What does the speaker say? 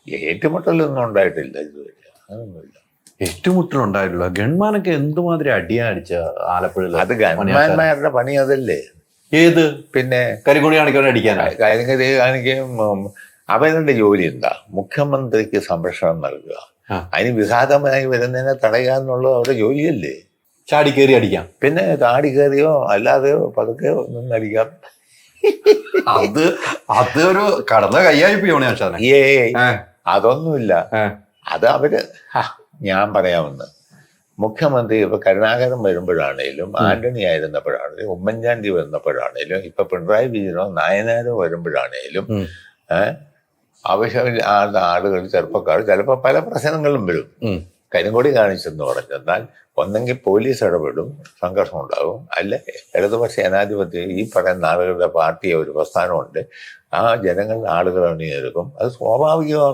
ഏറ്റുമുട്ടലൊന്നും ഉണ്ടായിട്ടില്ല ഇതുവരെ, അതൊന്നുമില്ല. ഏറ്റുമുട്ടലുണ്ടായിട്ടില്ല. ഗൺമാനൊക്കെ എന്തുമാതിരി അടിയാ അടിച്ച ആലപ്പുഴയിൽ? അത് ഗൺമാന്മാരുടെ പണി അതല്ലേ. ഏത് പിന്നെ കരിങ്കൊടി കാണിക്കാൻ അടിക്കാനാ? കരിങ്കരി കാണിക്കുകയും അവരുടെ ജോലി എന്താ? മുഖ്യമന്ത്രിക്ക് സംരക്ഷണം നൽകുക, അതിന് വിഘാതമായി വരുന്നതിനെ തടയുക എന്നുള്ളത് അവരുടെ ജോലിയല്ലേ. ചാടിക്കേറി അടിക്കാം. പിന്നെ താടി കയറിയോ അല്ലാതെയോ പതുക്കെയോ നിന്നടിക്കാം. അത് ഒരു കടന്ന കയ്യായി പോണേ. അതൊന്നുമില്ല. അത് അവര് ഞാൻ പറയാമെന്ന്, മുഖ്യമന്ത്രി ഇപ്പൊ കരുണാകരൻ വരുമ്പോഴാണേലും, ആന്റണി ആയിരുന്നപ്പോഴാണേലും, ഉമ്മൻചാണ്ടി വരുന്നപ്പോഴാണേലും, ഇപ്പൊ പിണറായി വിജയനോ നായനാരോ വരുമ്പോഴാണേലും ആവശ്യമില്ലാത്ത ആളുകൾ, ചെറുപ്പക്കാർ ചിലപ്പോൾ പല പ്രശ്നങ്ങളും വരും. കരിങ്കൊടി കാണിച്ചെന്ന് പറഞ്ഞെന്നാൽ ഒന്നെങ്കിൽ പോലീസ് ഇടപെടും, സംഘർഷം ഉണ്ടാകും, അല്ല ഇടതുപക്ഷ ജനാധിപത്യം ഈ പറയുന്ന ആളുകളുടെ പാർട്ടി ഒരു പ്രസ്ഥാനമുണ്ട്, ആ ജനങ്ങളുടെ ആളുകൾ അണിനിരക്കും. അത് സ്വാഭാവികമാണ്.